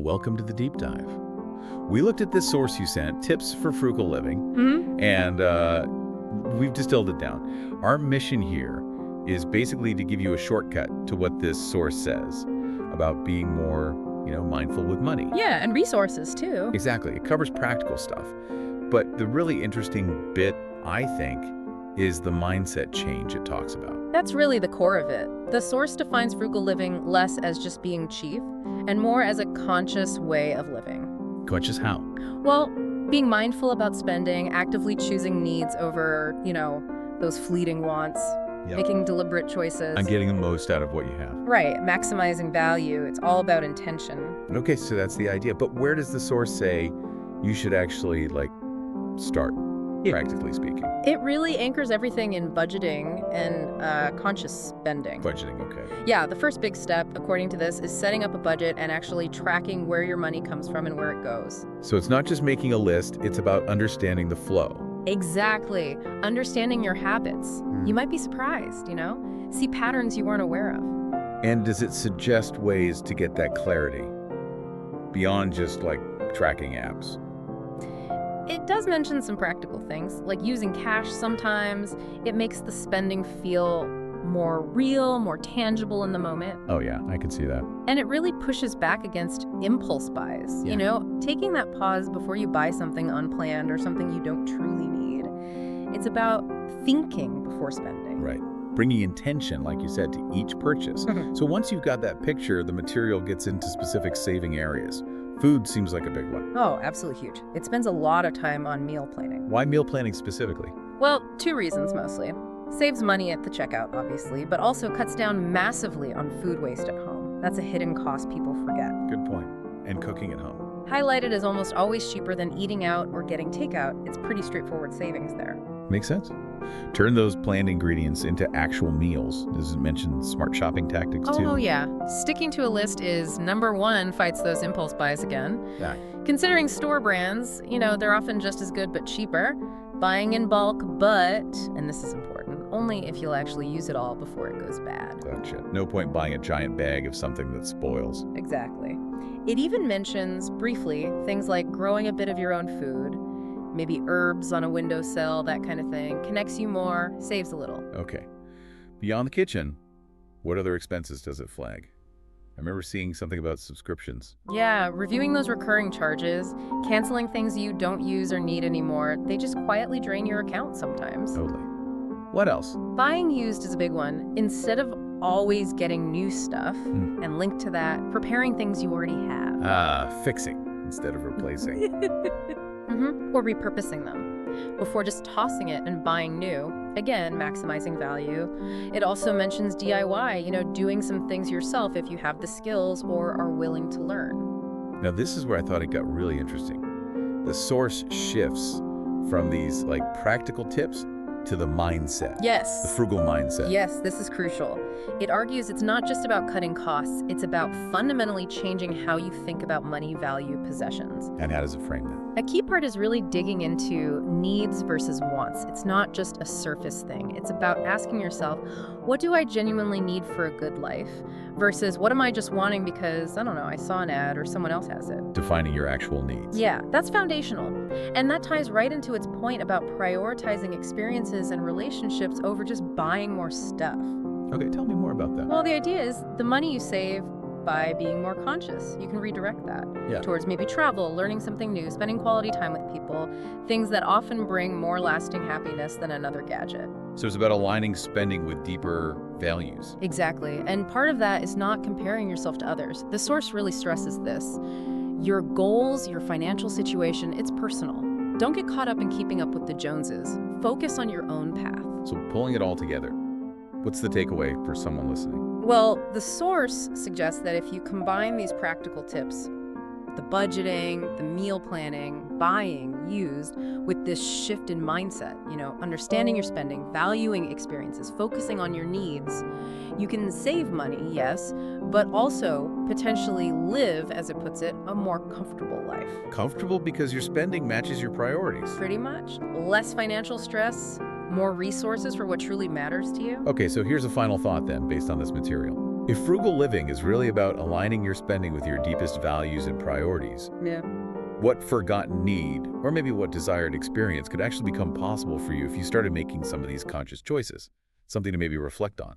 welcome to the deep dive. We looked at this source you sent, Tips for Frugal Living, and we've distilled it down. Our mission here is basically to give you a shortcut to what this source says about being more, mindful with money. Yeah, and resources too. Exactly. It covers practical stuff. But the really interesting bit, I think, is the mindset change it talks about. That's really the core of it. The source defines frugal living less as just being cheap and more as a conscious way of living. Conscious how? Well, being mindful about spending, actively choosing needs over, those fleeting wants, making deliberate choices. I'm getting the most out of what you have. Right, maximizing value. It's all about intention. Okay, so that's the idea. But where does the source say you should actually, start, practically speaking? It really anchors everything in budgeting and conscious spending. Budgeting, okay. Yeah, the first big step, according to this, is setting up a budget and actually tracking where your money comes from and where it goes. So it's not just making a list, it's about understanding the flow. Exactly. Understanding your habits. You might be surprised, see patterns you weren't aware of. And does it suggest ways to get that clarity beyond just tracking apps? It does mention some practical things, like using cash sometimes. It makes the spending feel more real, more tangible in the moment. Oh yeah, I can see that. And it really pushes back against impulse buys. Taking that pause before you buy something unplanned or something you don't truly need. It's about thinking before spending. Right. Bringing intention, like you said, to each purchase. So once you've got that picture, the material gets into specific saving areas. Food seems like a big one. Oh, absolutely huge. It spends a lot of time on meal planning. Why meal planning specifically? Well, two reasons mostly. Saves money at the checkout, obviously, but also cuts down massively on food waste at home. That's a hidden cost people forget. Good point. And cooking at home. Highlighted as almost always cheaper than eating out or getting takeout. It's pretty straightforward savings there. Makes sense. Turn those planned ingredients into actual meals. Does it mention smart shopping tactics too? Oh, yeah. Sticking to a list is number one, fights those impulse buys again. Yeah. Considering store brands, they're often just as good but cheaper. Buying in bulk, but, and this is important, only if you'll actually use it all before it goes bad. Gotcha. No point buying a giant bag of something that spoils. Exactly. It even mentions, briefly, things like growing a bit of your own food, maybe herbs on a windowsill, that kind of thing. Connects you more, saves a little. Okay. Beyond the kitchen, what other expenses does it flag? I remember seeing something about subscriptions. Yeah, reviewing those recurring charges, canceling things you don't use or need anymore, they just quietly drain your account sometimes. Totally. What else? Buying used is a big one. Instead of always getting new stuff, and linked to that, preparing things you already have. Fixing instead of replacing. Or repurposing them before just tossing it and buying new. Again, maximizing value. It also mentions DIY, doing some things yourself if you have the skills or are willing to learn. Now, this is where I thought it got really interesting. The source shifts from these practical tips to the mindset. Yes. The frugal mindset. Yes, this is crucial. It argues it's not just about cutting costs, it's about fundamentally changing how you think about money, value, possessions. And how does it frame that? A key part is really digging into needs versus wants. It's not just a surface thing. It's about asking yourself, what do I genuinely need for a good life? Versus what am I just wanting because, I don't know, I saw an ad or someone else has it. Defining your actual needs. Yeah, that's foundational. And that ties right into its point about prioritizing experiences and relationships over just buying more stuff. Okay, tell me more about that. Well, the idea is the money you save by being more conscious. You can redirect that towards maybe travel, learning something new, spending quality time with people, things that often bring more lasting happiness than another gadget. So it's about aligning spending with deeper values. Exactly. And part of that is not comparing yourself to others. The source really stresses this. Your goals, your financial situation, it's personal. Don't get caught up in keeping up with the Joneses. Focus on your own path. So pulling it all together, what's the takeaway for someone listening? Well, the source suggests that if you combine these practical tips, the budgeting, the meal planning, buying used, with this shift in mindset, understanding your spending, valuing experiences, focusing on your needs, you can save money, yes, but also potentially live, as it puts it, a more comfortable life. Comfortable because your spending matches your priorities. Pretty much. Less financial stress, more resources for what truly matters to you. Okay, so here's a final thought then, based on this material. If frugal living is really about aligning your spending with your deepest values and priorities, Yeah. what forgotten need, or maybe what desired experience could actually become possible for you if you started making some of these conscious choices? Something to maybe reflect on.